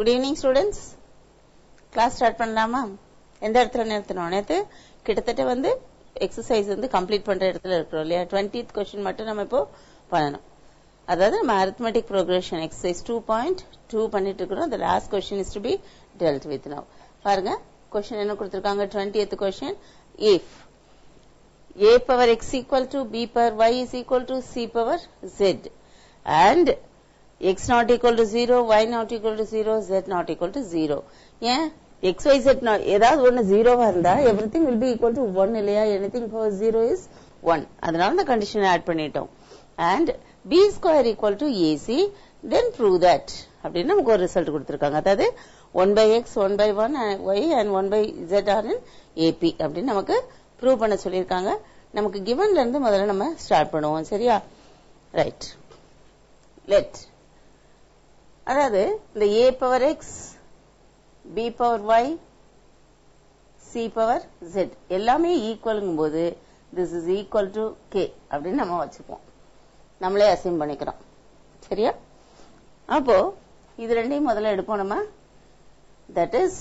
Good evening students. Class start பண்ணலாமா? எந்த இடத்துல நிறுத்தணும்? நேற்று கிட்டத்தட்ட வந்து எக்ஸசைஸ் வந்து கம்ப்ளீட் பண்ற இடத்துல இருக்கிறோம் இல்லையா? 20th கொஸ்டின் மட்டும் நம்ம இப்போ பண்ணணும். அதாவது நம்ம arithmetic progression exercise 2.2 பண்ணிட்டு இருக்கிறோம். The last question is to be dealt with now. பாருங்க, கொஸ்டின் என்ன கொடுத்திருக்காங்க? 20th question. If a power x equal to b power y is equal to c power z and x not equal to 0, y not equal to 0, z not equal to 0. ஏன் x, y, z ஏதாவது ஒன்று 0வா இருந்தா everything will be equal to 1 இல்லையா? anything power 0 is 1. அதனால இந்த கண்டிஷனை add பண்ணிட்டோம். and b square equal to ac, then prove that அப்படின்னு நமக்கு ஒரு ரிசல்ட் கொடுத்திருக்காங்க. அதாவது 1 by x, 1 by 1 y and 1 by z are in ap அப்படின்னு நமக்கு ப்ரூவ் பண்ண சொல்லியிருக்காங்க. நமக்கு கிவன்ல இருந்து முதல்ல நம்ம ஸ்டார்ட் பண்ணுவோம். சரியா? ரைட். லெட் அதாவது இந்த a power x, b power y, c power z எல்லாமே ஈக்குவலுங்கும் போது this is equal to k அப்படின்னு நம்ம வச்சுப்போம். நம்மளே அசைன் பண்ணிக்கிறோம். சரியா? அப்போ இது ரெண்டையும் முதல்ல எடுப்போம் நம்ம. that is,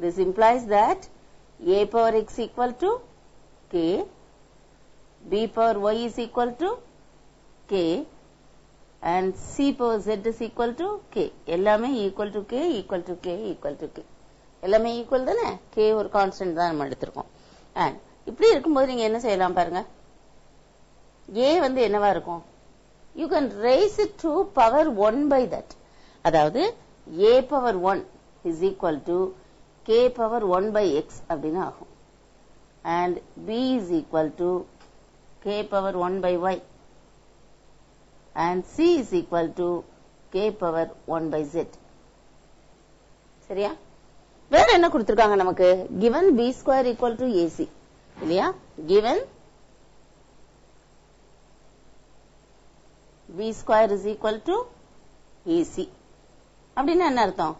this implies that a power x equal to k, b power y is equal to k and c power z is equal to k. எல்லாமே equal to k, equal to k, equal to k. எல்லாமே equal தானே? k ஒரு constant தான் நம்ம எடுத்திருக்கோம். and இப்படி இருக்கும்போது நீங்க என்ன செய்யலாம் பாருங்க. a வந்து என்னவா இருக்கும்? you can raise it to power 1 by that. அதாவது a power 1 is equal to k power 1 by x அப்படின்னு ஆகும். and b is equal to k power 1 by y and c is equal to k power 1 by z. சரியா? வேற என்ன கொடுத்திருக்காங்க நமக்கு? given b square equal to ac இல்லையா? given b square is equal to ac அப்படின்னா என்ன அர்த்தம்?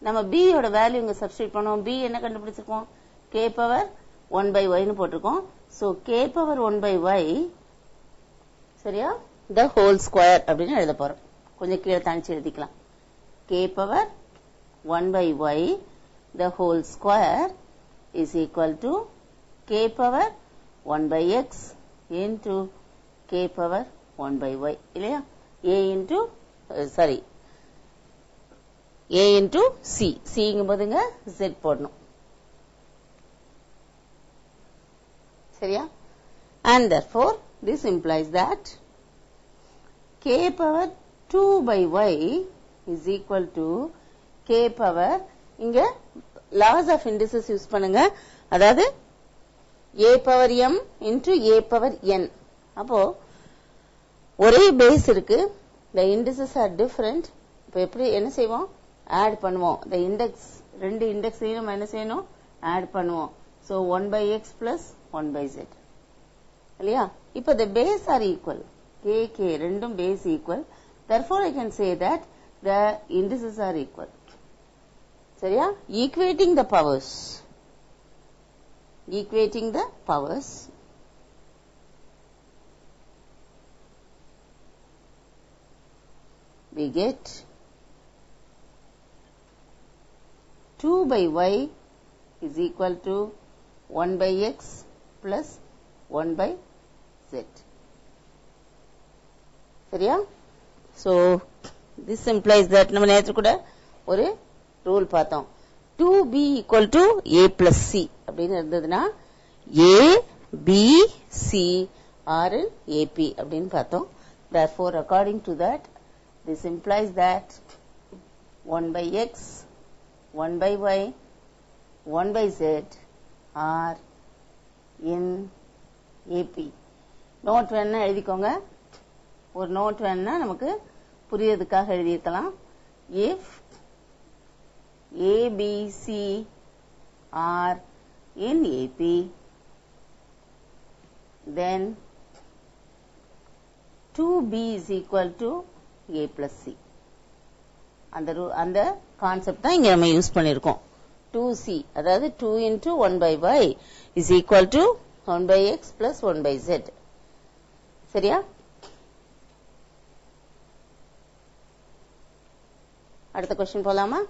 நம்ம b யோட வேல்யூ இங்க சப்ஸ்டிட்யூட் பண்ணுவோம். b என்ன கண்டுபிடிச்சிருக்கோம்? k பவர் 1 by y னு போட்டிருக்கோம். so k power 1 by y, சரியா, the whole square அப்படின்னு எழுத போறோம். கொஞ்சம் கீழே தனிச்சு எழுதிக்கலாம். k power 1 by y the whole square is equal to k power 1 by x into k power 1 by y இல்லையா? a into sorry a into c. c ங்கும் போதுங்க z போடணும். சரியா? and therefore this implies that k power 2 by y is equal to k power, இங்க laws of indices use பண்ணுங்க. அதாவது a power m into a power n. அப்போ ஒரே base இருக்கு, the indices are different. இப்போ எப்படி என்ன செய்வோம்? ஆட் பண்ணுவோம். the index, ரெண்டு இண்டெக்ஸையும் நம்ம என்ன செய்யணும்? ஆட் பண்ணுவோம். so 1 by x plus 1 by z இல்லையா? இப்போ the base are equal. k k ரெண்டும் base equal. therefore I can say that the indices are equal. சரியா? equating the powers. equating the powers. we get 2 by y is equal to 1 by x plus 1 by z. சரியா? so this implies that நம்ம நேற்று கூட ஒரு rule பார்த்தோம். 2b equal to a plus c அப்படின்னு இருந்ததுன்னா a, b, c are in ap அப்படின்னு பார்த்தோம். therefore according to that, this implies that 1 by x, 1 by y, 1 by z are in AP. Note வேணா எழுதிக்கோங்க. ஒரு நோட் வேணா நமக்கு புரியறதுக்காக எழுதிக்கலாம். if a, b, c are in AP, then 2b is equal to a plus c. அந்த concept தான் இங்க நம்ம யூஸ் பண்ணிருக்கோம். 2c அதாவது 2 into 1 by y is equal to 1 by x plus 1 by z. சரியா? அடுத்த क्वेश्चन போலாமா?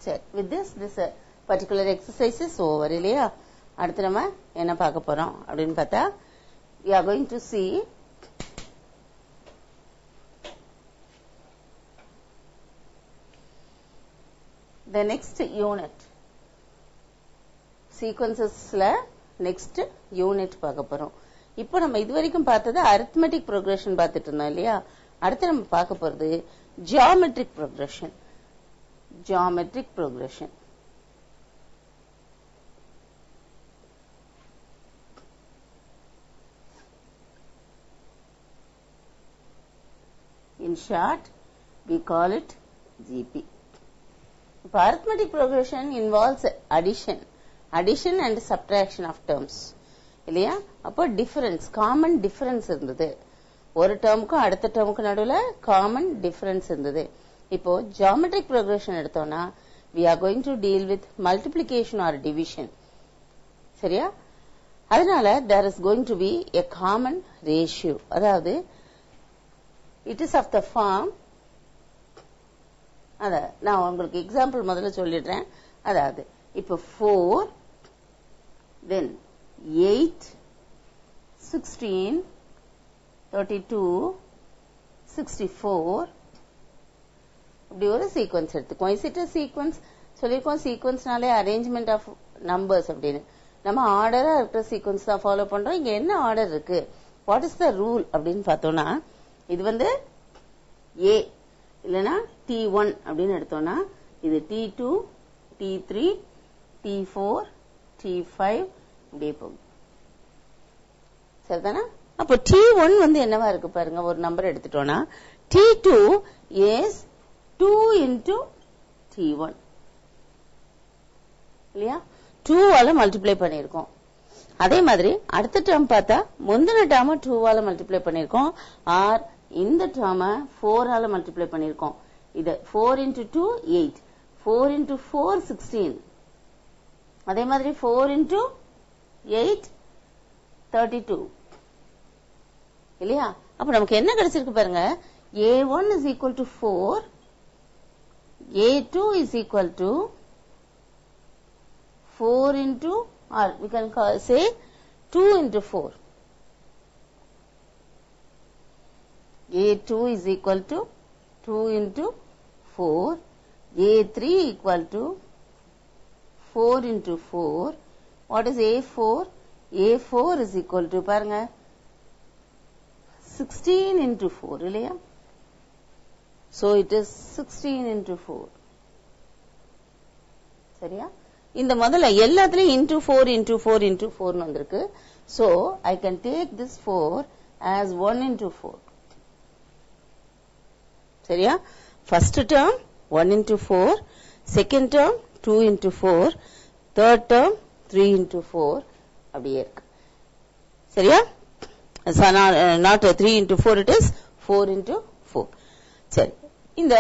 சரி, with this particular exercise is over இல்லையா? அடுத்து நம்ம என்ன பார்க்க போறோம் அப்படின்னு பார்த்தா, we are going to see the next unit. Sequencesல next unit பார்க்க போறோம். இப்போ நம்ம இதுவரைக்கும் பார்த்தது arithmetic progression பார்த்துட்டு இருந்தோம் இல்லையா? அடுத்து நம்ம பார்க்க போறது geometric progression. Geometric progression. In short, we call it GP. Arithmetic progression involves addition and subtraction of terms. இல்லையா? அப்போ difference, common difference இருந்தது. ஒரு டேர்முக்கும் அடுத்த டேர்முக்கும் நடுவுல common difference இருந்தது. இப்போ geometric progression எடுத்தோம்னா we are going to deal with multiplication or division. சரியா? அதனால there is going to be a common ratio. அதாவது it is of the form, நான் உங்களுக்கு எக்ஸாம்பிள் முதல்ல சொல்லிடுறேன். அதாவது இப்போ 4 then 8 16 32 64 இப்படி ஒரு சீக்வன்ஸ் எடுத்துக்கோம். இஸ் இட் சீக்வன்ஸ் சொல்லிருக்கோம். சீக்வன்ஸ்னாலே அரேஞ்ச்மெண்ட் ஆஃப் நம்பர்ஸ் அப்படின்னு. நம்ம ஆர்டரா இருக்கிற சீக்வன்ஸ் தான் ஃபாலோ பண்றோம். இங்க என்ன ஆர்டர் இருக்கு, வாட் இஸ் த ரூல் அப்படின்னு பார்த்தோம்னா, இது வந்து ஏ இல்லைன்னா T1 அப்படின்னு எடுத்தோம்னா இது T2 T3 T4 T5 இப்படியே போகும். சரிதானா? அப்போ T1 வந்து என்னவா இருக்கு பாருங்க. ஒரு நம்பர் எடுத்துட்டோம்னா T2 is 2 into T1 இல்லையா? 2 ஆல மல்டிப்ளை பண்ணிருக்கோம். அதே மாதிரி அடுத்த டேர்ம் பார்த்தா முந்தின டேர்ம் 2 ஆல மல்டிப்ளை பண்ணிருக்கோம். ஆர் இந்த டேர்ம் 4 ஆல மல்டிப்ளை பண்ணிருக்கோம். இது 4 into 2 8, 4 into 4 16, அதே மாதிரி 4 into 8 32 இல்லையா? அப்ப நமக்கு என்ன கிடைச்சிருக்கு பாருங்க. A1 is equal to 4, A2 is equal to 4 into, or we can say 2 into 4. A2 is equal to 2 into 4. A3 equal to 4 into 4. What is A4? A4 is equal to, பாருங்க, 16 into 4 இல்லையா? So it is 16 into 4. சரியா? இந்த முதல்ல எல்லாத்துலயும் into 4 into 4 into 4 வந்திருக்கு. So I can take this 4 as 1 into 4. சரியா? First term 1 into 4, second term 2 into 4, third term 3 into 4 அப்படியே இருக்கு. சரியா? So not 3 into 4, it is 4 into 4. சரி, இந்த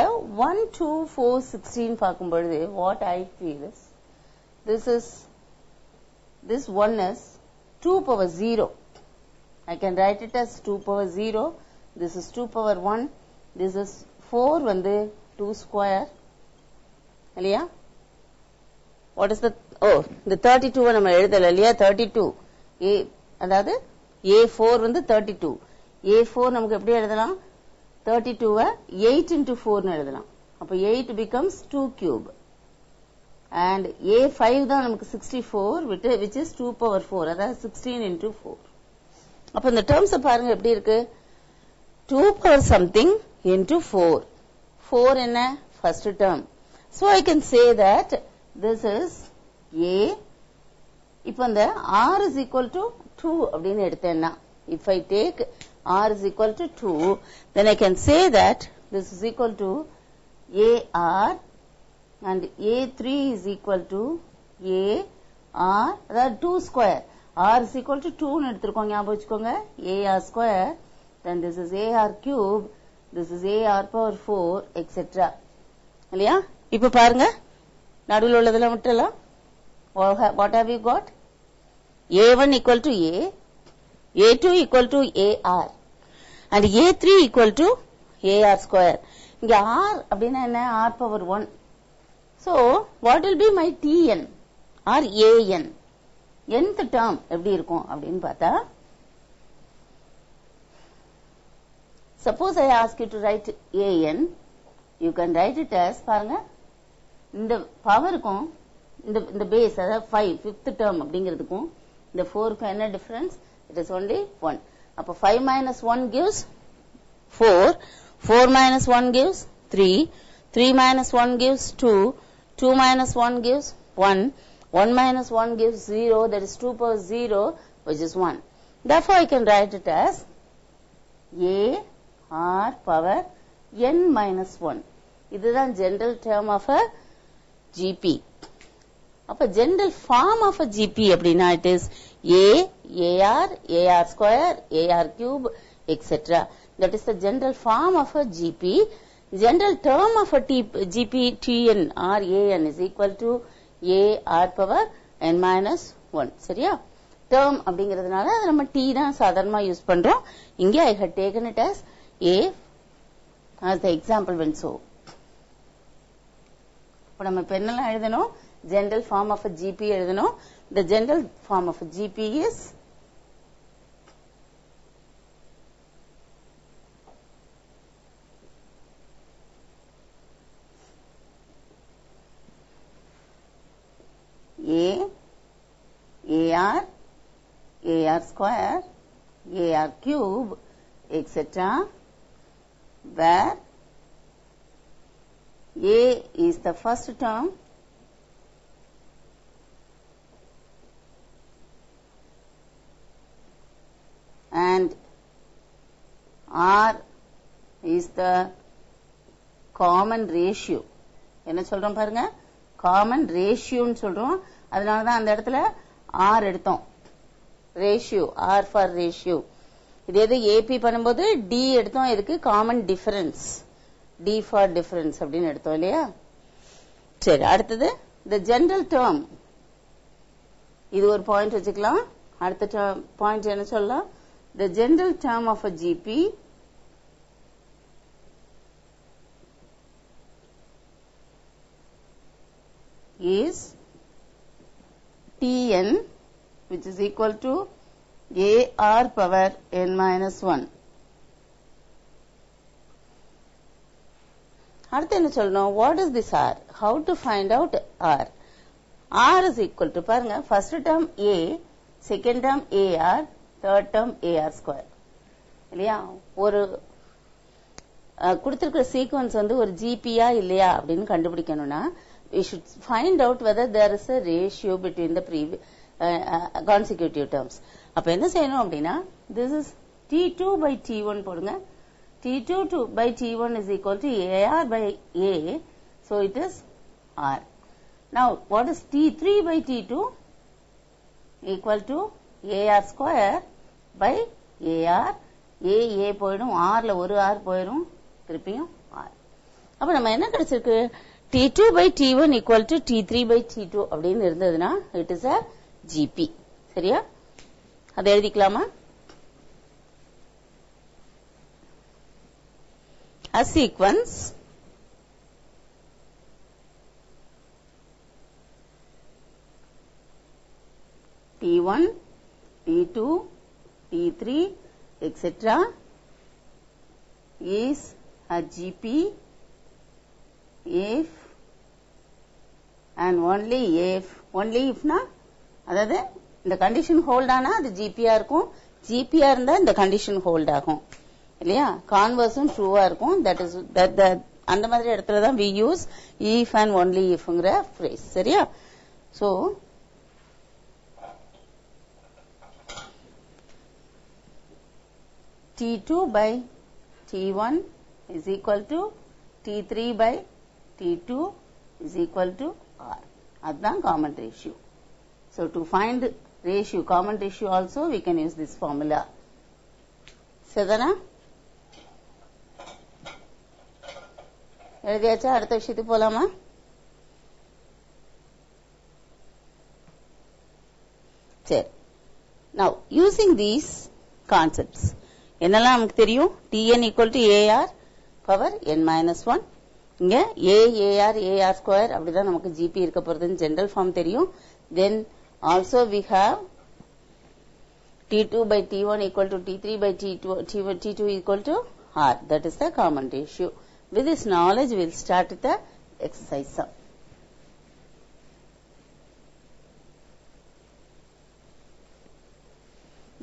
1 2 4 16 பார்க்கும் பொழுது what I feel is this 1 is 2 power 0. I can write it as 2 power 0. This is 2 power 1. This is 4 வந்து 2 square இல்லையா? What is the, the 32 நம்ம எழுதல இல்லையா? 32 a, அதாவது A4 வந்து 32. A4 நமக்கு எப்படி எழுதலாம்? 32 8 into 4 எழுதலாம். அப்ப 8 becomes 2 cube. And A5 தான் நமக்கு 64, which is 2 power 4. அதாவது 16 into 4. அப்ப இந்த terms பாருங்க எப்படி இருக்கு? 2 power something into 4. 4 என்ன? First term. So I can say that this is A. இப்ப இந்த R is equal to 2 அப்படின்னு எடுத்தேன்னா, if I take R is equal to 2, then I can say that this is equal to AR and A3 is equal to A R, that 2 square. R is equal to 2 னு எடுத்துருக்கோம், ஞாபகம் வச்சுக்கோங்க. AR square, then this is AR cube, this is AR power 4, etc. இல்லையா? இப்ப பாருங்க, நடுவில் உள்ளதெல்லாம் விட்டுலாம். What have you got? A1 equal to A, A2 equal to AR, and A3 equal to AR square. இங்க R அப்படின்னா என்ன? R power 1. So, what will be my Tn or An? nth term எப்படி இருக்கும் அப்படின்னு பார்த்தா, suppose I ask you to write An, you can write it as, பாருங்க, இந்த பவருக்கும் இந்த பேஸ், அதாவது 5 fifth term அப்படிங்கிறதுக்கும் இந்த 4க்கு என்ன டிஃபரன்ஸ்? It is only 1. அப்போ 5 minus 1 gives 4, 4 minus 1 gives 3, 3 minus 1 gives 2, 2 minus 1 gives 1, 1 minus 1 gives 0, that is 2 power 0, which is 1. Therefore, I can write it as A R power n minus 1. இதுதான் general term of a GP. அப்ப general form of a GP அப்படின்னா it is A, AR, AR square, AR cube, etc. That is the general form of a GP. General term of a GP Tn or An is equal to A R power n minus 1. சரியா? term அப்படிங்கிறதுனால அது நம்ம T தான் சாதாரணமா use பண்றோம். இங்கே I had taken it as A as the example when so. இப்போ நம்ம இப்ப என்னெல்லாம் எழுதணும்? general form of a GP எழுதணும். The general form of a GP is A, AR, AR square, AR cube, etc. where A is the first term, and R is the common ratio. என்ன சொல்றோம் பாருங்க? common ratio ன்னு சொல்றோம். அதனால தான் அந்த இடத்துல R எடுத்தோம். ratio, R for ratio. இது எது AP பண்ணும்போது D எடுத்தோம். எதுக்கு? common difference. D for difference அப்படின்னு எடுத்தோம் இல்லையா? சரி, அடுத்தது the general term. இது ஒரு பாயிண்ட் வச்சுக்கலாம். அடுத்த பாயிண்ட் என்ன சொல்லலாம்? The general term of a GP is Tn, which is equal to AR power n minus 1. அடுத்து என்ன சொல்லணும்? What is this R? How to find out R? R is equal to, பாருங்க, first term A, second term AR, third term AR square. இல்லையா? ஒரு கொடுத்திருக்கிற sequence வந்து ஒரு ஜிபியா இல்லையா அப்படின்னு கண்டுபிடிக்கணும்னா we should find out whether there is a ratio between the consecutive terms. அப்ப என்ன செய்யணும் அப்படின்னா, this is T2 by T1 போடுங்க. T2 by T1 is equal to AR by A, so it is R. Now, what is T3 by T2? Equal to AR square by AR. A போயிடும், Rல ஒரு R போயிடும், திருப்பியும் R. அப்ப நம்ம என்ன கிடைச்சிருக்கு? T2 by T1 equal to T3 by T2 அப்படின்னு இருந்ததுன்னா it is a GP. சரியா? அதை எழுதிக்கலாமா? A sequence T1, T2, T3, etc. is a GP if and only if na, அதாவது இந்த கண்டிஷன் ஹோல்ட் ஆனா அது ஜிபியா இருக்கும். ஜிபியா இருந்தா இந்த கண்டிஷன் ஹோல்ட் ஆகும் இல்லையா? கான்வர்ஸும் ட்ரூவா இருக்கும். தட் இஸ் அந்த மாதிரி இடத்துல தான் we use if and only ifங்கிற phrase. சரியா? so T2 by T1 is equal to T3 by T2 is equal to R. That's common ratio. So to find ratio, common ratio also, we can use this formula. Sedana? எழுதியாச்சா? அடுத்த விஷயத்துக்கு போலாமா? சரி. Now, using these concepts, என்னெல்லாம் நமக்கு தெரியும்? Tn equal to AR power n minus 1. இங்க AR square அப்படிதான் நமக்கு GP இருக்க போறதுன்னு ஜெனரல் ஃபார்ம் தெரியும். Then also we have T2 by T1 equal to T3 by T2 equal to R. That is the common ratio. With this knowledge, we will start with the exercise sum.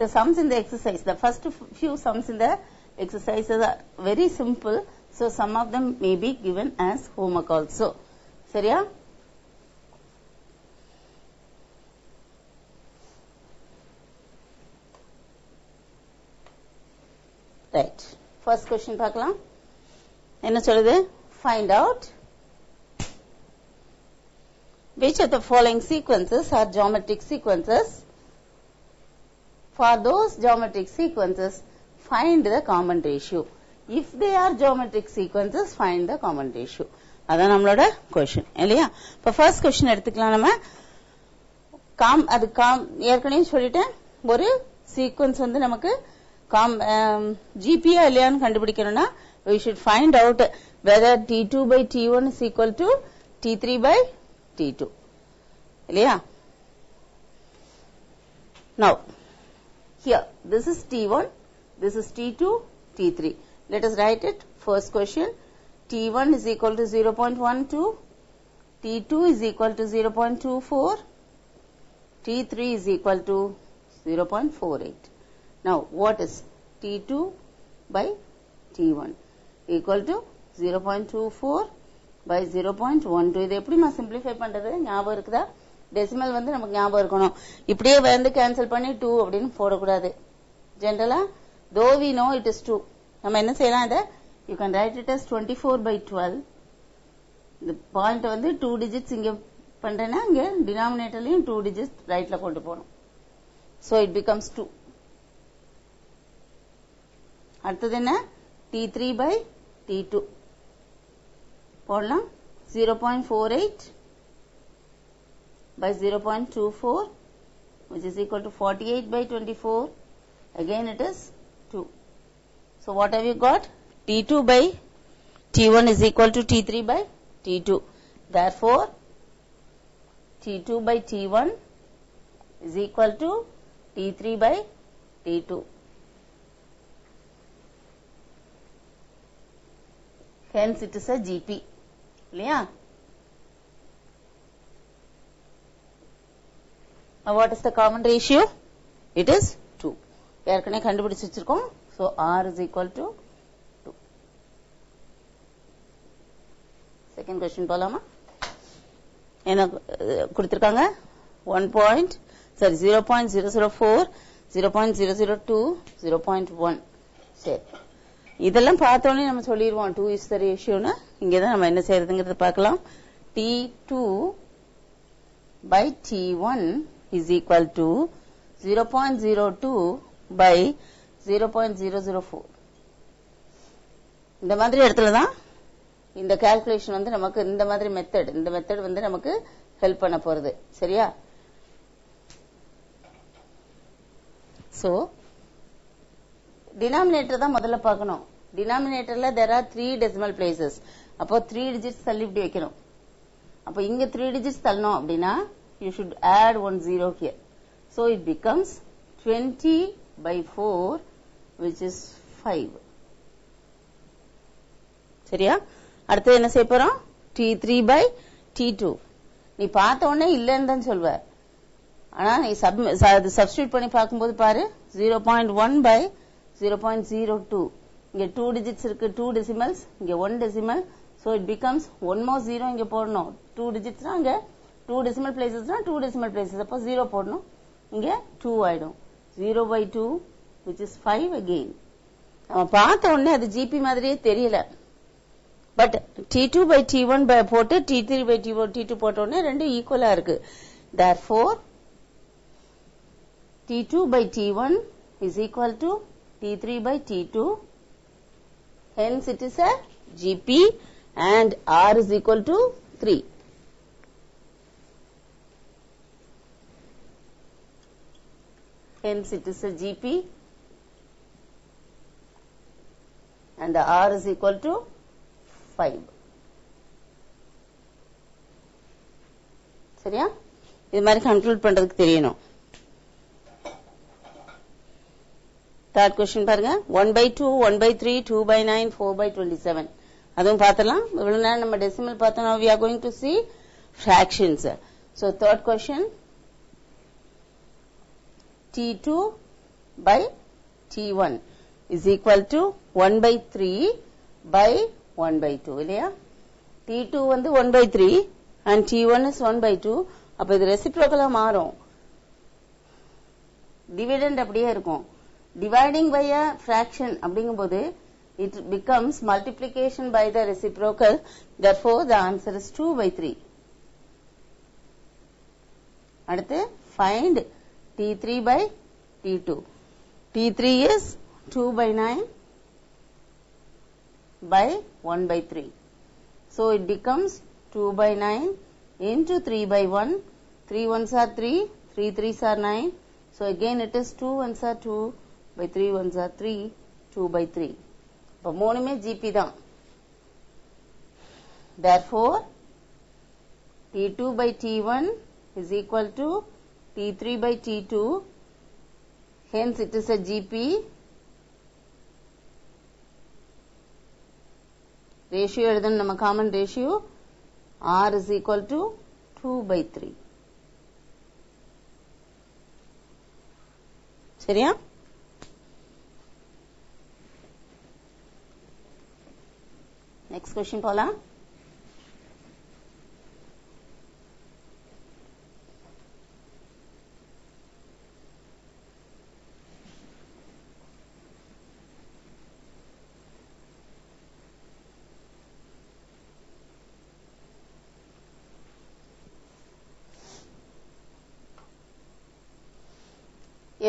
The sums in the exercise, the first few sums in the exercises are very simple. So, some of them may be given as homework also. Seriya? Right. First question பார்க்கலாம். என்ன சொல்லுது? Find out which of the following sequences are geometric sequences. For those geometric sequences, find the common ratio. If they are geometric sequences, find the common ratio. அதான் நம்மளோட question இல்லையா? இப்போ first question எடுத்துக்கலாம். நம்ம ஏற்கனவே சொல்லிட்டேன், ஒரு சீக்வன்ஸ் வந்து நமக்கு ஜிபியா இல்லையான்னு கண்டுபிடிக்கணும்னா we should find out whether T2 by T1 is equal to T3 by T2 இல்லையா? Now here this is T1, this is T2, T3. Let us write it. First question, T1 is equal to 0.12, T2 is equal to 0.24, T3 is equal to 0.48. Now what is T2 by T1 equal to 0.24 by 0.12. இது எப்படிமா simplify பண்றது? ஞாபகம் இருக்குதா? Decimal வந்து நமக்கு ஞாபகம் இருக்கணும். இப்படியே வந்து கேன்சல் பண்ணி 2 அப்படின்னு போடக்கூடாது. ஜெனரலா though we know it is 2, நம்ம என்ன செய்யலாம்? இதை you can write it as 24 by 12. இந்த பாயிண்ட் வந்து 2 digits இங்க பண்றேன்னா இங்க டினாமினேட்டர்லயும் 2 digits ரைட்ல கொண்டு போகணும். So it becomes 2. அடுத்தது என்ன? T3 by T2 போடலாம். 0.48 by 0.24 which is equal to 48 by 24. Again it is 2. So what have you got? T2 by T1 is equal to T3 by T2. Therefore, T2 by T1 is equal to T3 by T2. Hence it is a GP. இல்லையா? What is the common ratio? It is 2. ஏற்கனவே கண்டுபிடிச்சு வச்சிருக்கோம். So R is equal to 2. Second question போலாமா? என்ன கொடுத்திருக்காங்க? 0.004, 0.002, 0.1. சரி, இதெல்லாம் பார்த்தோன்னே நம்ம சொல்லிடுவோம் 2 is the ratio னு. இங்கதான் நம்ம என்ன செய்யறதுங்கிறத பார்க்கலாம். T2 by T1 is equal to 0.02 by 0.004. இந்த மாதிரி இடத்துல தான் இந்த கால்குலேஷன் வந்து நமக்கு இந்த மாதிரி மெத்தட் வந்து நமக்கு ஹெல்ப் பண்ண போறது. சரியா? சோ டினாமினேட்டர் தான் முதல்ல பார்க்கணும். டினாமினேட்டர்ல there are 3 decimal places. அப்போ 3 digits தள்ளி இப்படி வைக்கணும். அப்போ இங்க 3 digits தள்ளணும் அப்படின்னா you should add 1 0 here. So it becomes 20 by 4 which is 5. சரியா? அடுத்து என்ன செய்ய போறோம்? T3 by T2. நீ பார்த்த உடனே இல்லன்னு தான் சொல்வ. ஆனா நீ சப்ஸ்டிட்யூட் பண்ணி பார்க்கும்போது பாரு 0.1 by 0.02. இங்க 2 digits இருக்கு, 2 decimals, இங்க 1 decimal. So it becomes 1 more 0 இங்க போடணும். 2 digits னா இங்க 2 decimal places னா 2 decimal places. அப்போ 0 போடணும். இங்க 2 ஆயிடும். 0 by 2 which is 5 again. நம்ம பார்த்த உடனே அது ஜிபி மாதிரியே தெரியல. பட் T2 by T1 போட்டு T3 by T2 போட்டோடனே ரெண்டும் ஈக்குவலா இருக்கு. Therefore T2 by T1 is equal to T3 by T2. Hence it is a GP and R is equal to 3. Hence it is a GP and the R is equal to 5. சரியா? இது மாதிரி conclude பண்றதுக்கு தெரியணும். Third question பாருங்க. 1/2, 1/3, 2/9, 4/27. அதுவும் பார்த்தலாம். இவ்வளவு நேரம் நம்ம டெசிமல் பார்த்தோம். Now we are going to see fractions. So third question, T2 by T1 is equal to 1/3 by 1/2 இல்லையா? T2 வந்து 1/3 and T1 is 1/2. அப்ப இது ரெசிப்ரோக்கலா மாறும். டிவிடெண்ட் அப்படியே இருக்கும். Dividing by a fraction அப்படிங்கும்போது it becomes multiplication by the reciprocal. Therefore the answer is 2/3. அடுத்து find T3 by T2. T3 is 2/9 by 1/3. So it becomes 2/9 into 3/1. 3 ones are 3, 3 3s are 9. So again it is 2 ones are 2 by 3 ones are 3, 2/3. இப்போ மூணுமே GP தான். Therefore T2 by T1 is equal to T3 by T2. Hence it is a GP. Ratio எழுதணும் நம்ம common ratio. R is equal to 2/3. சரியா? Next question போலாம்.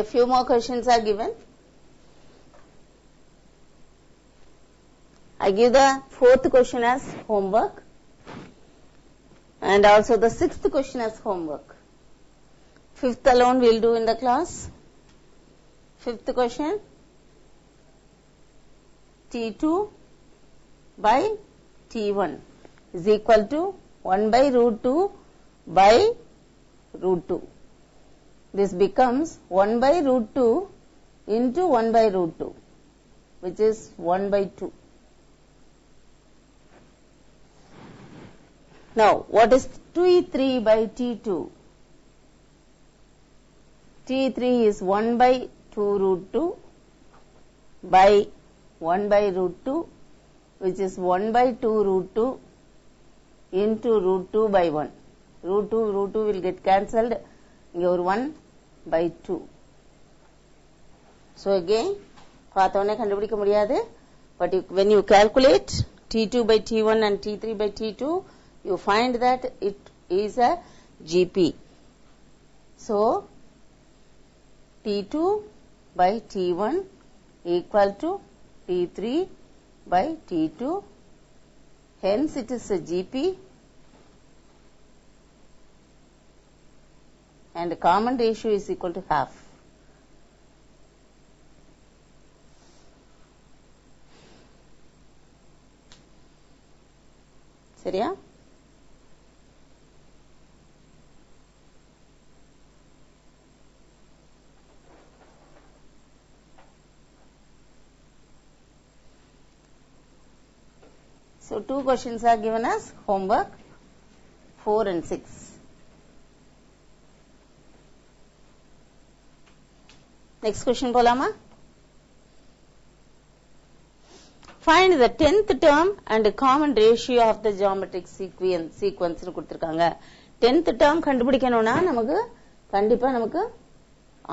A few more questions are given. I give the fourth question as homework and also the sixth question as homework. Fifth alone we will do in the class. Fifth question, T2 by T1 is equal to 1/√2 by √2. This becomes 1/√2 into 1/√2, which is 1/2. Now, what is T3 by T2? T3 is 1/2√2 by 1/√2, which is 1/2√2 into √2 by 1. √2 will get cancelled. இங்க ஒரு 1/2. So again, பார்த்தோன்னே கண்டுபிடிக்க முடியாது. But when you calculate T2 by T1 and T3 by T2, you find that it is a GP. So T2 by T1 equal to T3 by T2. Hence it is a GP. And the common ratio is equal to half. சரியா? So 2 questions are given as homework, 4 and 6. Next question போலாமா? Find the 10th term and the common ratio of the geometric sequence கொடுத்திருக்காங்க. 10th term கண்டுபிடிக்கணும்னா நமக்கு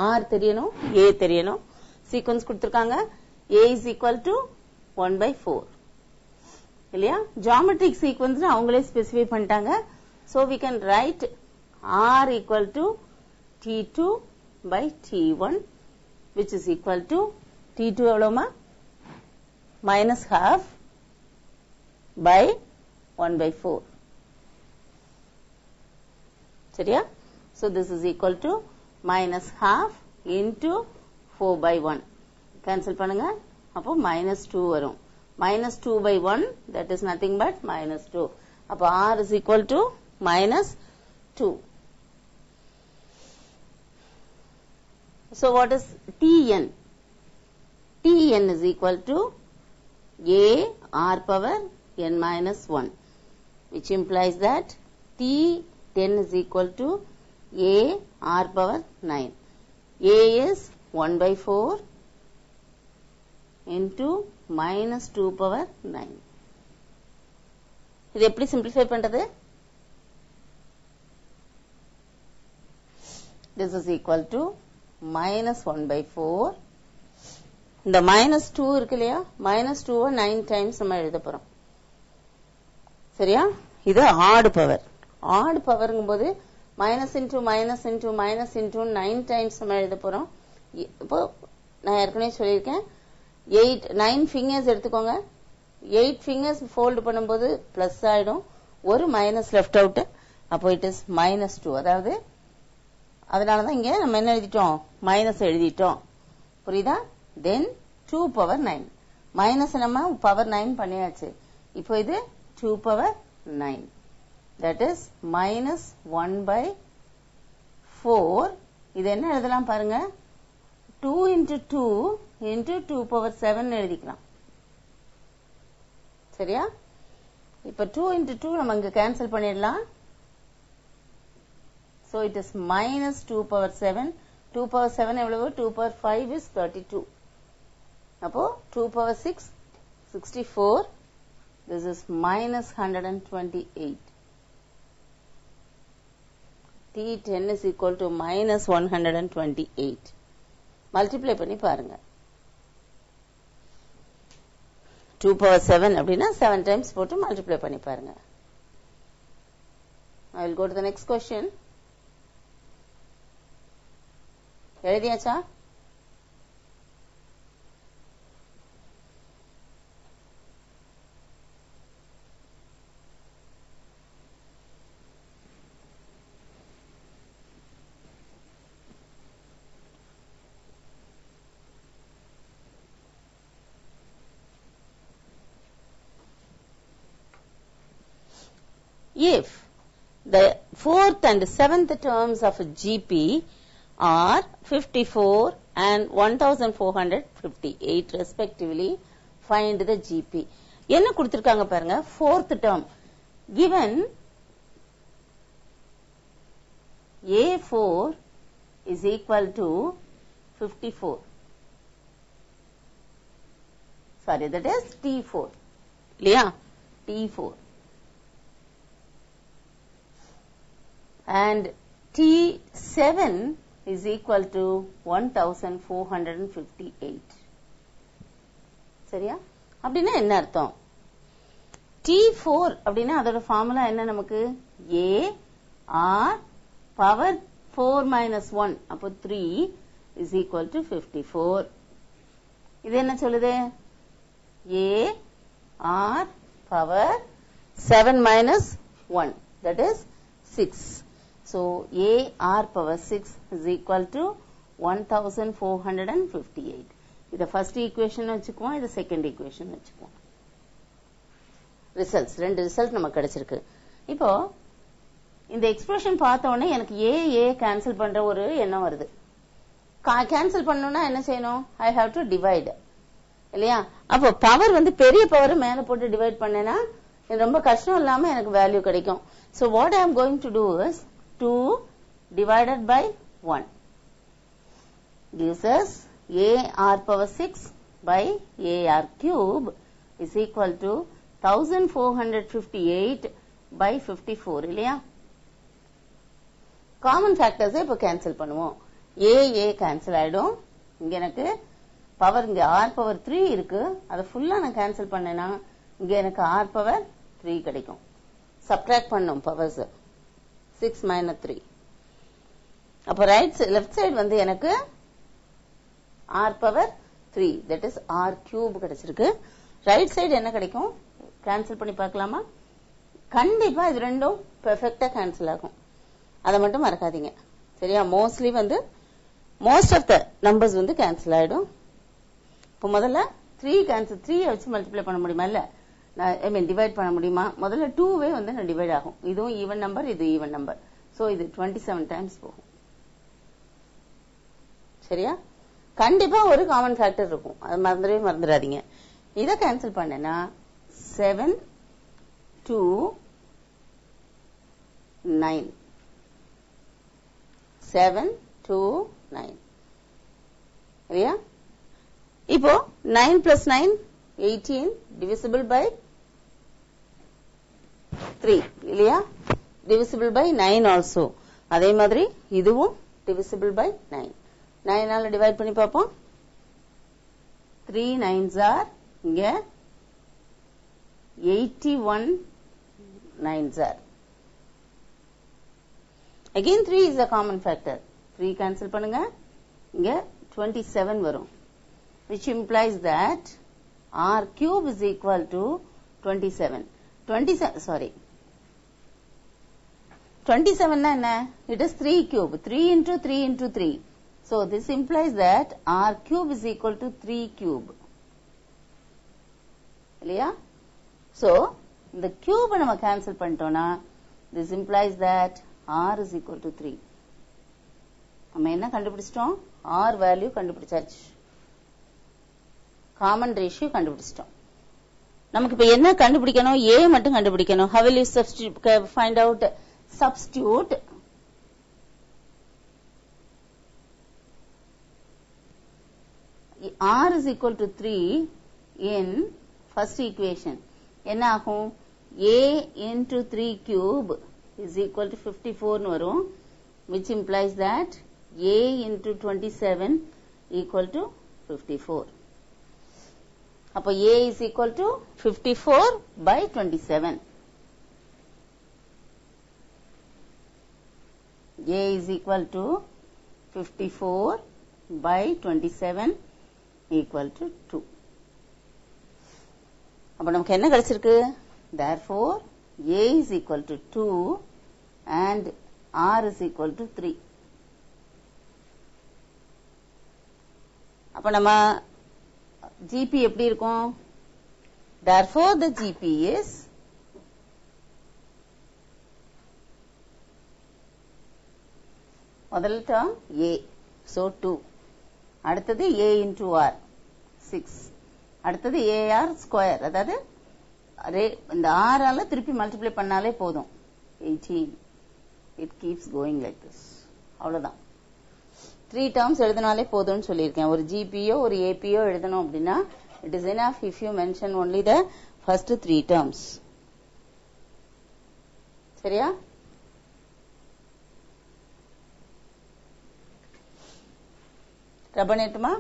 R தெரியணும், A தெரியணும். Sequence கொடுத்திருக்காங்க. A is equal to 1/4. இல்லையா? Geometric sequence அவங்களே specify பண்ணிட்டாங்க. So we can write R equal to T2 by T1 which is equal to T2 எவ்வளவுமா? minus half by 1 by 4. சரியா? So this is equal to minus half into 4 by 1. Cancel பண்ணுங்க. அப்போ minus 2 வரும். Minus 2 by 1 that is nothing but minus 2. அப்போ R is equal to minus 2. So what is Tn? Tn is equal to A R power n minus 1 which implies that T10 is equal to A R power 9. A is 1 by 4 into minus 2 power 9. இது எப்படி simplify பண்றது? This is equal to minus 1 by 4. இந்த minus 2 இருக்கு இல்லையா? minus 2 9 times நம்ம எழுத போறோம். சரியா? இது odd power. odd powerங்கும்போது minus into minus into minus into 9 times நம்ம எழுத போறோம். இப்போ நான் ஏற்கனவே சொல்லியிருக்கேன் 9 fingers எடுத்துக்கோங்க. 8 fingers fold பண்ணும்போது plus ஆயிடும். ஒரு minus left out. அப்போ it is minus 2. அதாவது அதனாலதான் இங்க நம்ம என்ன எழுதிட்டோம்? minus எழுதிட்டோம். புரியுதா? then 2 power 9. minus நம்ம power 9 பண்ணியாச்சு. இப்போ இது 2 power 9. that is minus 1 by 4. இது என்ன எழுதலாம் பாருங்க? 2 into 2 into 2 power 7 எழுதிக்கலாம். சரியா? இப்ப 2 into 2 நம்ம இங்க கேன்சல் பண்ணிடலாம். so it is minus 2 power 7. 2 power 7 எவ்வளவு? 2 power 5 is 32. அப்போ 2 power 6 64. this is minus 128. T10 is equal to minus 128. multiply பண்ணி பாருங்க. 2 power 7 அப்படின்னா 7 times போட்டு multiply பண்ணி பாருங்க. I will go to the next question. எழுதியாச்சா? If the fourth and seventh terms of GP are 54 and 1458 respectively, find the GP. என்ன கொடுத்திருக்காங்க பாருங்க? fourth term given A4 is equal to 54. Sorry, that is T4. இல்லையா? T4. and T7 is equal to 1458. சரியா? அப்படின்னா என்ன அர்த்தம்? T4 அப்படின்னா அதோட ஃபார்முலா என்ன நமக்கு? A R power 4 minus 1 அப்போ 3 is equal to 54. இது என்ன சொல்லுது? A R power 7 minus 1 that is 6. So A R power 6 is equal to 1458. இத first equation வச்சுக்குவோம், இத second equation வச்சுக்குவோம். ரிசல்ட்ஸ் ரெண்டு ரிசல்ட் நமக்கு கிடைச்சிருக்கு. இப்போ இந்த எக்ஸ்பிரஷன் பார்த்த உடனே எனக்கு ஏ கேன்சல் பண்ற ஒரு எண்ணம் வருது. கேன்சல் பண்ணணும்னா என்ன செய்யணும்? ஐ ஹாவ் டு டிவைட் இல்லையா? அப்போ பவர் வந்து பெரிய பவர் மேல போட்டு டிவைட் பண்ணேன்னா ரொம்ப கஷ்டம் இல்லாம எனக்கு வேல்யூ கிடைக்கும். So what I am going to do is 2 divided by 1 gives us AR power 6 by AR cube is equal to 1458 by 54 இல்லையா? காமன் ஃபேக்டர்ஸ் இப்ப கேன்சல் பண்ணுவோம். ஏ கேன்சல் ஆயிடும். இங்க எனக்கு பவர் இங்க R power 3 இருக்கு. அதை ஃபுல்லா நான் கேன்சல் பண்ணேன்னா இங்க எனக்கு r பவர் 3 கிடைக்கும். சப்ட்ராக்ட் பண்ணும் பவர்ஸ் 6 minus 3. அப்ப லெஃப்ட் சைடு வந்து எனக்கு r power 3 that is r cube கிடைச்சிருக்கு. ரைட் சைடு என்ன கிடைக்கும்? கேன்சல் பண்ணி பார்க்கலாமா? கண்டிப்பா இது ரெண்டும் பெர்ஃபெக்ட்டா கேன்சல் ஆகும். அதை மட்டும் மறக்காதீங்க. சரியா? மோஸ்ட்லி வந்து மோஸ்ட் ஆஃப் த நம்பர்ஸ் வந்து கேன்சல் ஆயிடும். இப்போ முதல்ல 3 கேன்சல் 3 வச்சு மல்டிப்ளை பண்ண முடியுமா? இல்ல ஐ மீன் டிவைட் பண்ண முடியுமா? முதல்ல 2வே வந்து நான் டிவைட் ஆகும். இதுவும் ஈவன் நம்பர், இது ஈவன் நம்பர். சோ இது 27 டைம்ஸ் போகும். சரியா? கண்டிப்பா ஒரு காமன் ஃபேக்டர் இருக்கும். அது மறந்துடாதீங்க. இத கேன்சல் பண்ணேன்னா 7 2 9 7 2 9. சரியா? இப்போ 9 plus 9 18 divisible by 3 இல்லையா? divisible by 9 also. அதே மாதிரி இதுவும் divisible by 9. 9 ஆல டிவைட் பண்ணி பார்ப்போம். 3 9s are இங்க 81 9s are. Again 3 is a common factor. 3 cancel பண்ணுங்க. இங்க 27 வரும். Which implies that r cube is equal to 27. 27 na enna? It is 3 cube. 3 into 3 into 3. So this implies that r cube is equal to 3 cube. இல்லையா? So the cube நம்ம cancel பண்ணிட்டோம்னா this implies that r is equal to 3. நம்ம என்ன கண்டுபிடிச்சிட்டோம்? r value கண்டுபிடிச்சாச்சு. Common ratio கண்டுபிடிச்சிட்டோம். நமக்கு இப்ப என்ன கண்டுபிடிக்கணும்? a மட்டும் கண்டுபிடிக்கணும். how will you find out? Substitute r is equal to 3 in first equation. என்ன ஆகும்? a into 3 cube is equal to 54 னு வரும். which implies that a into 27 equal to 54. அப்போ a is equal to 54 by 27. a is equal to 54 by 27 equal to 2. அப்ப நமக்கு என்ன கிடைச்சிருக்கு? Therefore a is equal to 2 and r is equal to 3. அப்ப நம்ம GP எப்படி இருக்கும்? Therefore the GP is முதல் term a, so 2. அடுத்தது a into r 6. அடுத்தது ar square, அதாவது இந்த r ஆல திருப்பி மல்டிப்ளை பண்ணாலே போதும் 18. it keeps going like this. அவ்வளவுதான். 3 terms எழுதினாலே போதும்னு சொல்லியிருக்கேன். ஒரு GPயோ ஒரு APயோ எழுதணும் அப்படின்னா it is enough if you mention only the first 3 terms. சரியா? ரபனேட்டுமா?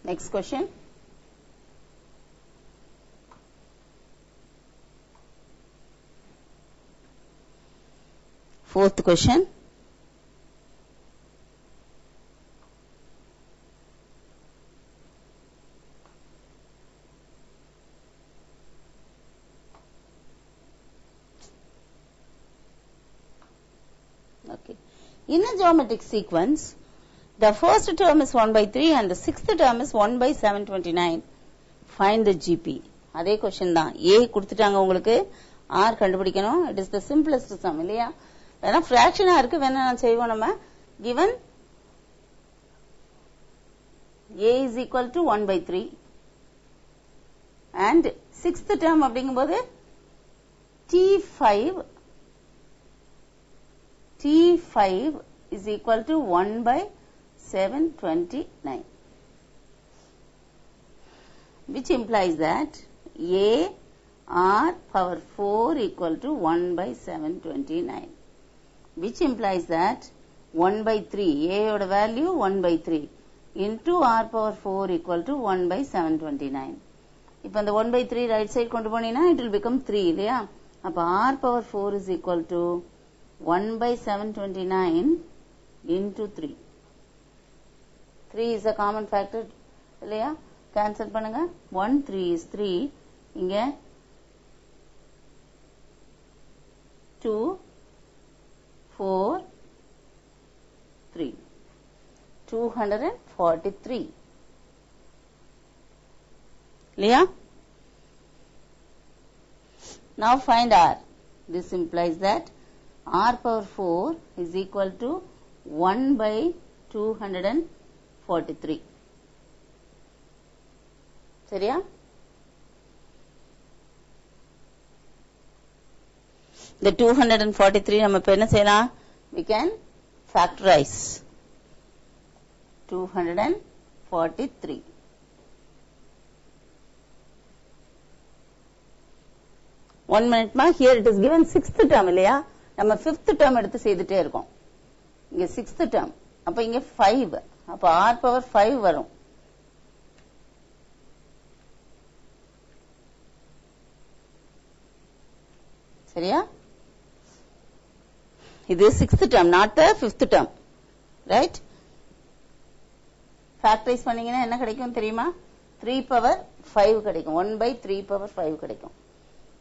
Next question. Fourth question. Okay. In a geometric sequence, the first term is 1 by 3 and the sixth term is 1 by 729. Find the GP. அதே question தான். A கொடுத்துட்டாங்க உங்களுக்கு, R கண்டுபிடிக்கணும். It is the simplest sum இல்லையா? வேணா fraction இருக்கு, வேணா நான் செய்வோம் நம்ம. Given A is equal to 1 by 3 and sixth term அப்படிங்கும்போது T5 is equal to 1 by 729, which implies that A r power 4 equal to 1 by 729, which implies that 1 by 3, a oda value 1 by 3 into r power 4 equal to 1 by 729. இப்போ அந்த 1 by 3 right side கொண்டு போனீங்கன்னா it will become 3 இல்லையா? அப்ப r power 4 is equal to 1 by 729 into 3. 3 is a common factor இல்லையா? cancel பண்ணுங்க. 1 3 is 3. இங்க 2 4 3 243 இல்லையா? Now find r. This implies that r power 4 is equal to 1 by 243. சரியா? The 243 நம்ம இப்ப என்ன செய்யலாம்? We can factorize. 243. One minute ma, here it is given 6th term இல்லையா? நம்ம 5th term எடுத்து செய்துட்டே இருக்கோம். இங்க 6th term. அப்ப இங்க 5. அப்ப r power 5 வரும். சரியா? இது 6th term, not the 5th term. Right? Factorize பண்ணீங்கன்னா என்ன கிடைக்கும் தெரியுமா? 3 power 5 கிடைக்கும். 1 by 3 power 5 கிடைக்கும்.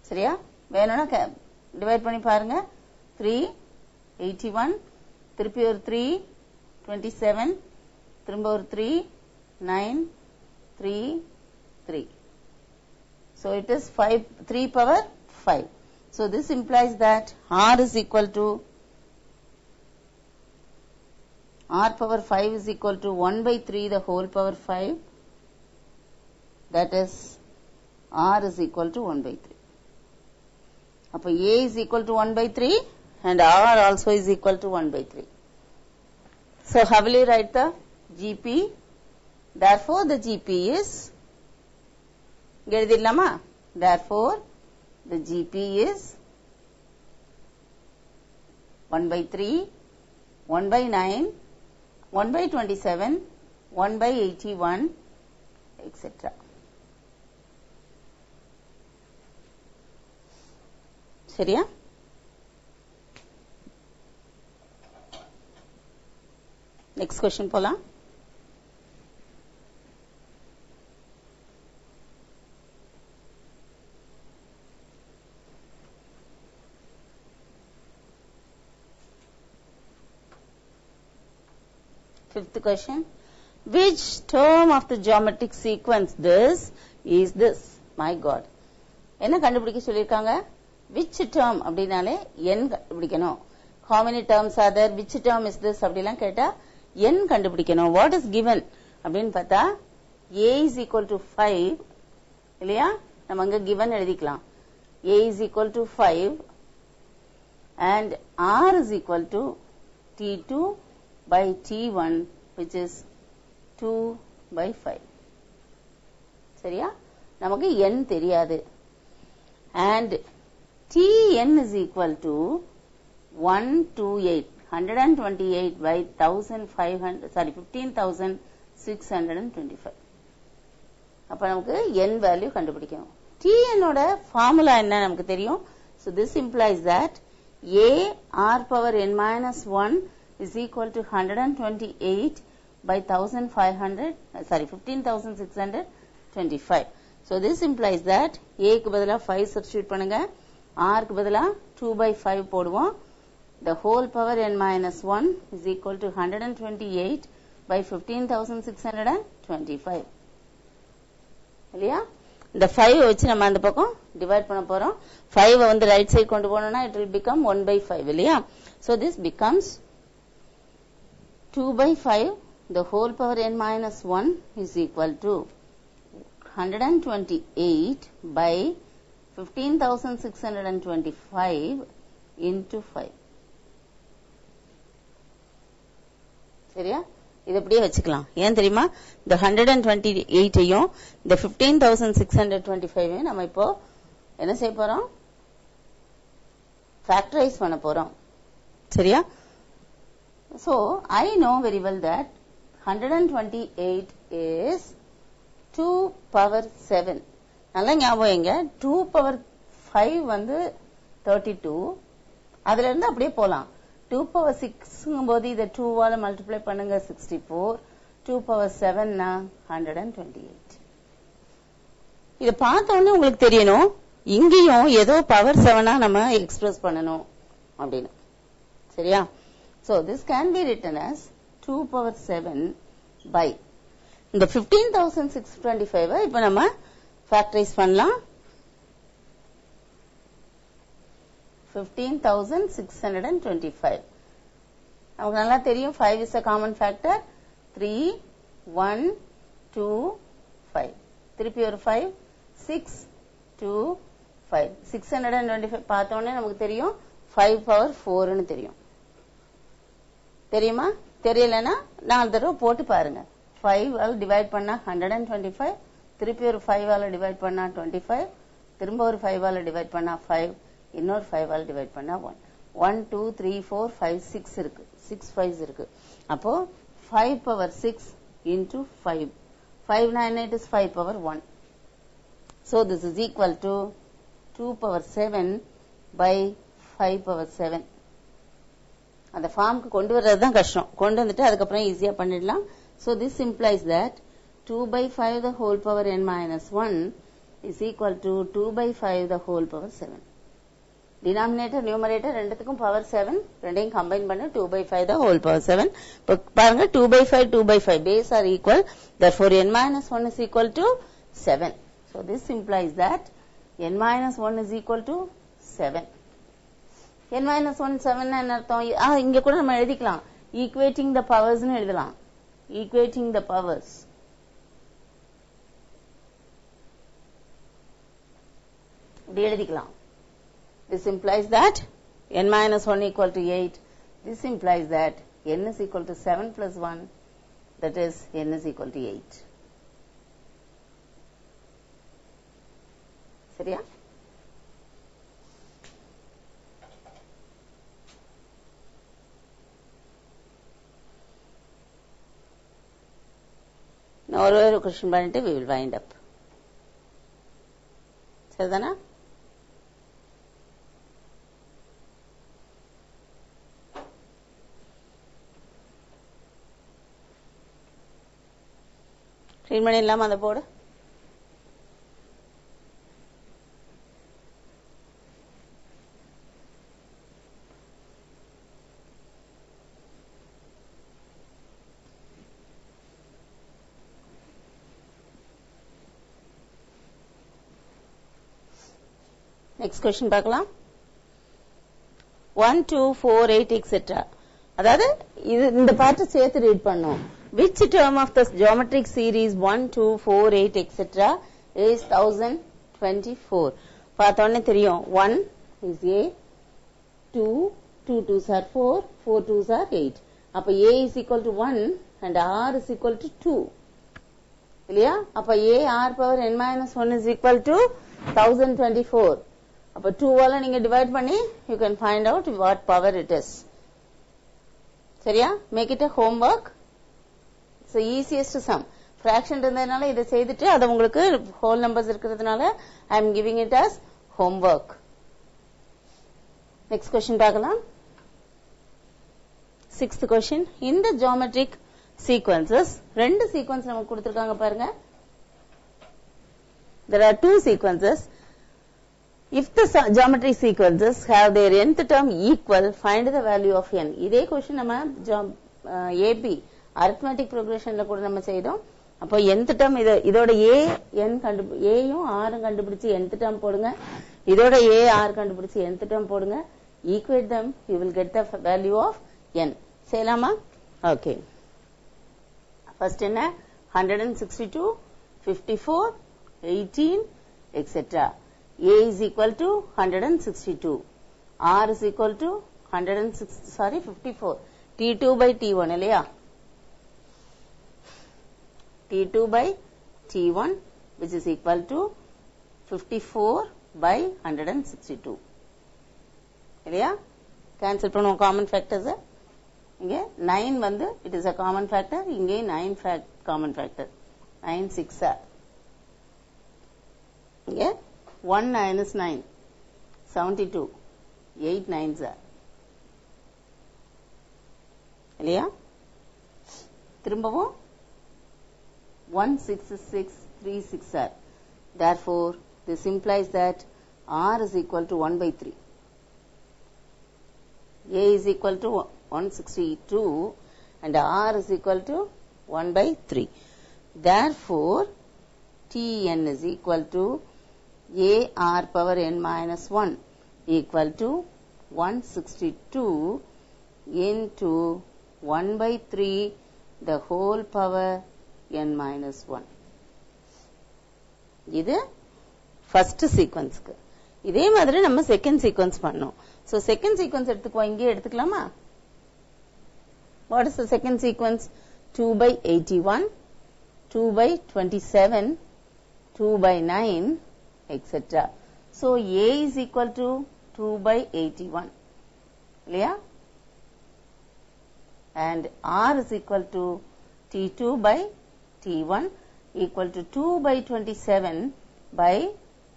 சரியா? வேணும்னா டிவைட் பண்ணி பாருங்க. 3 81, திருப்பி ஒரு 3 27, திரும்ப ஒரு 3 9 3 3. So it is 3 power 5. So this implies that r is equal to r power 5 is equal to 1 by 3 the whole power 5. That is r is equal to 1 by 3. அப்ப a is equal to 1 by 3 and r also is equal to 1 by 3. So how will you write the GP? Therefore the GP is, எழுதிடலாமா? Therefore the GP is 1 by 3, 1 by 9, 1 by 27, 1 by 81, etc. சரியா? Next question போலாம். Fifth question. Which term of the geometric sequence this is this? My God. என்ன கண்டுபிடிக்க சொல்லிருக்காங்க? Which term அப்படினாலே n கண்டுபிடிக்கணும். How many terms are there? Which term is this அப்படிலாம் கேட்டா n கண்டுபிடிக்கணும். What is given அப்படின்னு பார்த்தா a is equal to 5 இல்லையா? நம்ம அங்க given எழுதிக்கலாம். a is equal to 5 and r is equal to t2 by t1 which is 2 by 5. சரியா? நமக்கு n தெரியாது. And Tn is equal to 128 by 15,625. அப்ப நமக்கு n value கண்டுபிடிக்கணும். Tn ஓட formula என்ன நமக்கு தெரியும். So this implies that a r power n minus 1 is equal to 128 by 15,625. So this implies that a க்கு பதிலா 5 substitute பண்ணுங்க. r க்கு பதிலா 2 by 5 போடுவோம். The whole power n minus 1 is equal to 128 by 15,625. இல்லையா? இந்த 5 வச்சு நம்ம அந்த பக்கம் டிவைட் பண்ண போறோம். 5 வந்து ரைட் சைடு கொண்டு போனோம்னா it will become 1 by 5 இல்லையா? So this becomes 2 by 5 the whole power n minus 1 is equal to 128 by 15,625 into 5. சரியா? இது அப்படியே வச்சுக்கலாம். ஏன் தெரியுமா? இந்த 128ஐயும் இந்த 15,625ஐயும் நம்ம இப்போ என்ன செய்ய போறோம்? ஃபேக்டரைஸ் பண்ண போறோம். சரியா? So I know very well that 128 is 2 power 7. நல்லா ஞாபகம் வைங்க. 2 power 5 வந்து 32. அதுல இருந்து அப்படியே போலாம். 2 power 6 போது இத 2 வால மல்டிப்ளை பண்ணுங்க 64. 2 power 7 னா 128. இத பார்த்த உடனே உங்களுக்கு தெரியணும் இங்கேயும் ஏதோ பவர் 7 நம்ம எக்ஸ்பிரஸ் பண்ணணும் அப்படின்னு. சரியா? So this can be written as 2 power 7 by இந்த 15,625 இப்ப நம்ம ஃபேக்டரைஸ் பண்ணலாம். 15,625 நமக்கு நல்லா தெரியும் 5 is a common factor. 3 1 2 5 திருப்பி ஒரு 5 6 2 5 625 பார்த்த உடனே நமக்கு தெரியும் 5 power 4 ன்னு தெரியும். தெரியுமா? தெரியலனா 4 தடவை போட்டு பாருங்க. 5 ஆல டிவைட் பண்ணா 125, திருப்பி ஒரு 5 ஆல டிவைட் பண்ணா 25, திரும்ப ஒரு 5 ஆல டிவைட் பண்ணா 5, இன்னொரு 5 ஆல டிவைட் பண்ணா 1. 1 2 3 4 5 6 இருக்கு. 6 5s இருக்கு. அப்போ 5 power 6 into 5. 5 9 8 is 5 power 1. So this is equal to 2 power 7 by 5 power 7. அந்த ஃபார்முக்கு கொண்டு வர்றது தான் கஷ்டம். கொண்டு வந்துட்டு அதுக்கப்புறம் ஈஸியா பண்ணிடலாம். So this implies that 2 by 5 the whole power n minus 1 is equal to 2 by 5 the whole power 7. Denominator, numerator ரெண்டுத்துக்கும் power 7 ரெண்டையும் combine பண்ண 2 by 5 the whole power 7. இப்போ பாருங்க 2 by 5 2 by 5 base are equal. Therefore n minus 1 is equal to 7. So this implies that n minus 1 is equal to 7. n minus 1 7 என்ன அர்த்தம்? இங்க கூட நம்ம எழுதிக்கலாம். equating the powers ன்னு எழுதலாம். equating the powers. இப்படி எழுதிக்கலாம். This implies that n minus 1 equal to 8. This implies that n is equal to 7 plus 1. That is n is equal to 8. சரியா? ஒரு கொஸ்டின் பண்ணிட்டு we will wind up. சரிதானா? Clean பண்ணிடலாமா அந்த போர்டு? நெக்ஸ்ட் கொஸ்டின் பார்க்கலாம். 1 2 4 8 etc. அதாவது இந்த part சேர்த்து ரீட் பண்ணோம். Which term of the geometric series 1 2 4 8 etc. is 1024? பார்த்தோன்னே தெரியும் 1 is a, 2 2 2s are 4, 4 2s are 8. அப்ப a is equal to 1 and r is equal to 2. இல்லையா? அப்ப a r power n minus 1 is equal to 1024. அப்ப 2 வால நீங்க divide பண்ணி you can find out what power it is. சரியா? Make it a homework. It's the easiest sum. Fraction இருந்ததனால இத செய்துட்டு அது உங்களுக்கு whole numbers இருக்குறதுனால I am giving it as homework. Next question பார்க்கலாம். 6th question. In the geometric sequences, ரெண்டு sequence நமக்கு கொடுத்திருக்காங்க பாருங்க. There are two sequences. If the geometry sequences have their nth term equal, find the value of n. இதே question நம்ம AP arithmetic progressionல கூட நம்ம செய்தோம். அப்போ nth term இதோட a n aயும் r கண்டுபிடிச்சு nth term போடுங்க. இதோட a r கண்டுபிடிச்சு nth term போடுங்க. Equate them, you will get the value of n. செய்யலாமா? Okay. First என்ன? 162, 54, 18, etc. A is equal to 162. R is equal to 54. T2 by T1 இல்லையா? T2 by T1 which is equal to 54 by 162 இல்லையா cancel பண்ணுவோம் common factors இங்கே 9 வந்து it is a common factor இங்கே 9 common factor 9 6 இங்கே 1 minus 9 72 8 9s இல்லையா திரும்பவும் 1 6 6 3 6 are. Therefore, this implies that R is equal to 1 by 3. A is equal to 162 and R is equal to 1 by 3. Therefore, Tn is equal to AR power n minus 1 equal to 162 into 1 by 3 the whole power n minus 1. இது first sequence க்கு இதே மாதிரி நம்ம second sequence பண்ணோம் so second sequence எடுத்துக்குவோம் இங்கே எடுத்துக்கலாமா what is the second sequence 2 by 81 2 by 27 2 by 9 etc so A is equal to 2 by 81 இல்லையா and R is equal to T2 by T1 equal to 2 by 27 by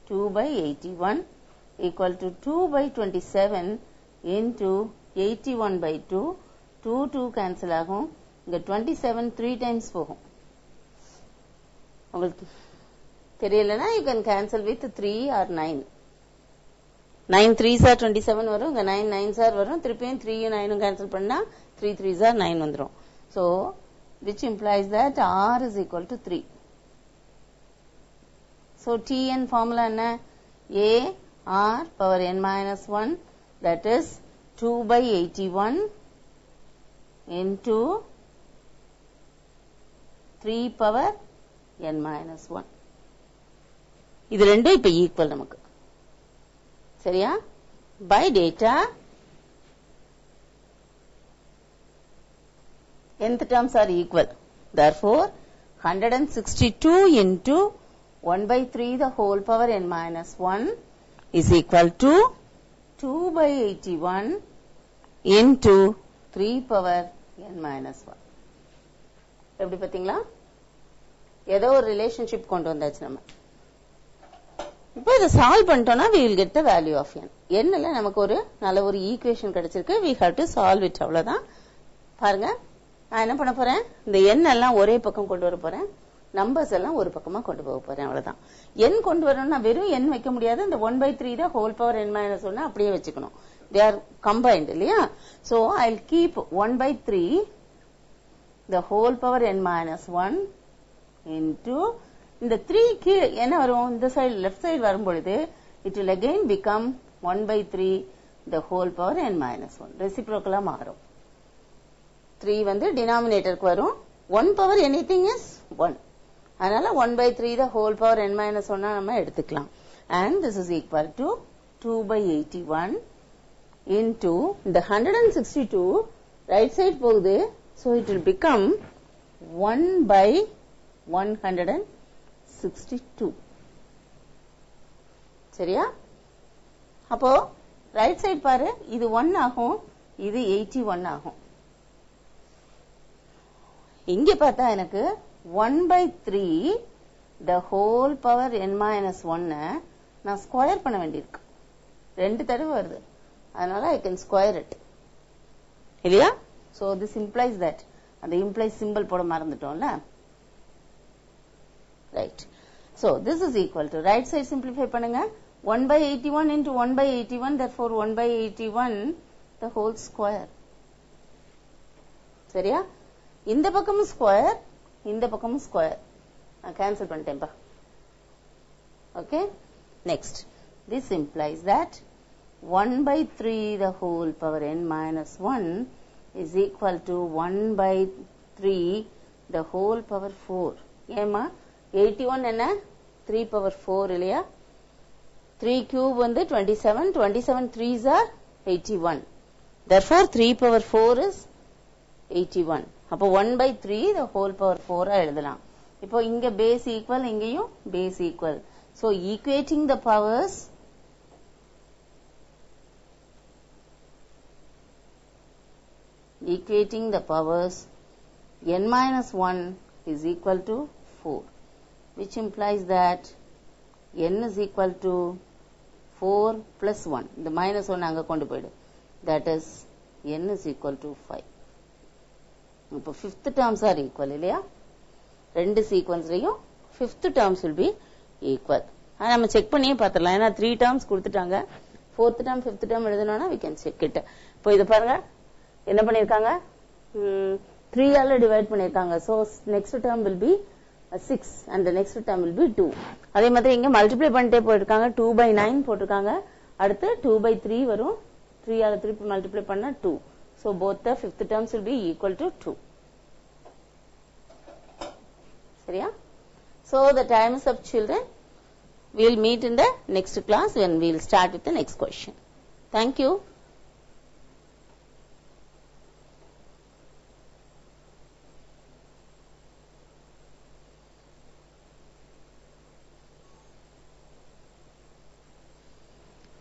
2 by 81 equal to 2 by 27 into 81 by 2 2 cancel ஆகும் இங்க 27 3 times போகும் உங்களுக்கு தெரியலனா you can cancel with 3 or 9 9 3s are 27 வரும் இங்க 9 9s are வரும் திருப்பியும் 3 யும் 9 யும் cancel பண்ணா 3 3s are 9 வந்துரும் so which implies that R is equal to 3 so Tn formula என்ன A R power n minus 1 that is 2 by 81 into 3 power n minus 1 இது ரெண்டும் இப்ப ஈக்குவல் நமக்கு சரியா by data nth terms are equal therefore 162 into 1 by 3 the whole power n minus 1 is equal to 2 by 81 into 3 power n minus 1 எப்படி பாத்தீங்களா ஏதோ ஒரு relationship கொண்டு வந்தாச்சு நம்ம இப்போ இத சால்வ் பண்ணிட்டோம்னா we will get the value of n n ல நமக்கு ஒரு நல்ல ஒரு ஈக்குவேஷன் கிடைச்சிருக்கு we have to solve it அவ்வளவுதான் பாருங்க நான் என்ன பண்ண போறேன் இந்த n எல்லாம் ஒரே பக்கம் கொண்டு வர போறேன் நம்பர்ஸ் எல்லாம் ஒரு பக்கமா கொண்டு போக போறேன் அவ்வளவுதான் n கொண்டு வரணும்னா வெறும் n வைக்க முடியாது இந்த 1/3 the whole power n minus 1 அப்படியே வெச்சுக்கணும் they are combined இல்லையா so I'll keep 1/3 the whole power n minus 1 into இந்த 3 க்கு என்ன வரும் இந்த சைடு லெஃப்ட் சைடு வரும்போது it will again become 1/3 the whole power n minus 1 ரெசிப்ரோக்கலா மாறும் 3 வந்து டினாமினேட்டருக்கு வரும் 1 power anything is 1 அதனால 1/3 the whole power n minus 1 நம்ம எடுத்துக்கலாம் and this is equal to 2/81 into the 162 right side போகுது so it will become 1/162 சரியா அப்போ ரைட் சைடு பாரு இது 1 ஆகும் இது 81 ஆகும் இங்க பார்த்தா எனக்கு 1/3 the whole power n minus 1 நான் ஸ்கொயர் பண்ண வேண்டியிருக்கு ரெண்டு தடவை வருது அதனால I can square it இல்லையா so this implies that அந்த implies symbol போட மறந்துட்டோம்ல right so this is equal to right side simplify பண்ணுங்க 1/81 into 1/81 therefore 1/81 the whole square சரியா இந்த பக்கமும் ஸ்கொயர் இந்த பக்கமும் ஸ்கொயர் நான் cancel பண்ணிட்டேன்பா okay next this implies that 1/3 the whole power n minus 1 is equal to 1/3 the whole power 4 ஏமா 81 என்ன 3 power 4 இல்லையா 3 cube வந்து 27 27 3s are 81 therefore 3 power 4 is 81 அப்போ 1/3 the whole power 4 எழுதலாம் இப்போ இங்க base equal இங்கேயும் base equal so equating the powers equating the powers n minus 1 is equal to 4, which implies that n is equal to 4 plus 1. The minus 1 அங்க கொண்டு போயிடு. That is n is equal to 5. இப்போ fifth terms are equal இல்லையா? ரெண்டு சீக்வன்ஸ்லயும் fifth terms will be equal. நம்ம check பண்ணியே பார்த்துடலாம். ஏன்னா 3 terms கொடுத்துட்டாங்க. fourth term fifth term எழுதணும்னா we can check it. இப்போ இது பாருங்க என்ன பண்ணிருக்காங்க? 3 ஆல டிவைட் பண்ணிருக்காங்க. So next term will be 6 and the next term will be 2. அதே மாதிரி இங்க மல்டிப்ளை பண்ணிட்டே போயிருக்காங்க. 2/9 போட்டிருக்காங்க. அடுத்து 2/3 வரும். 3 ஆல 3 மல்டிப்ளை பண்ணா 2. So both the fifth terms will be equal to 2. சரியா? So the time is up, children. We will meet in the next class when we will start with the next question. Thank you.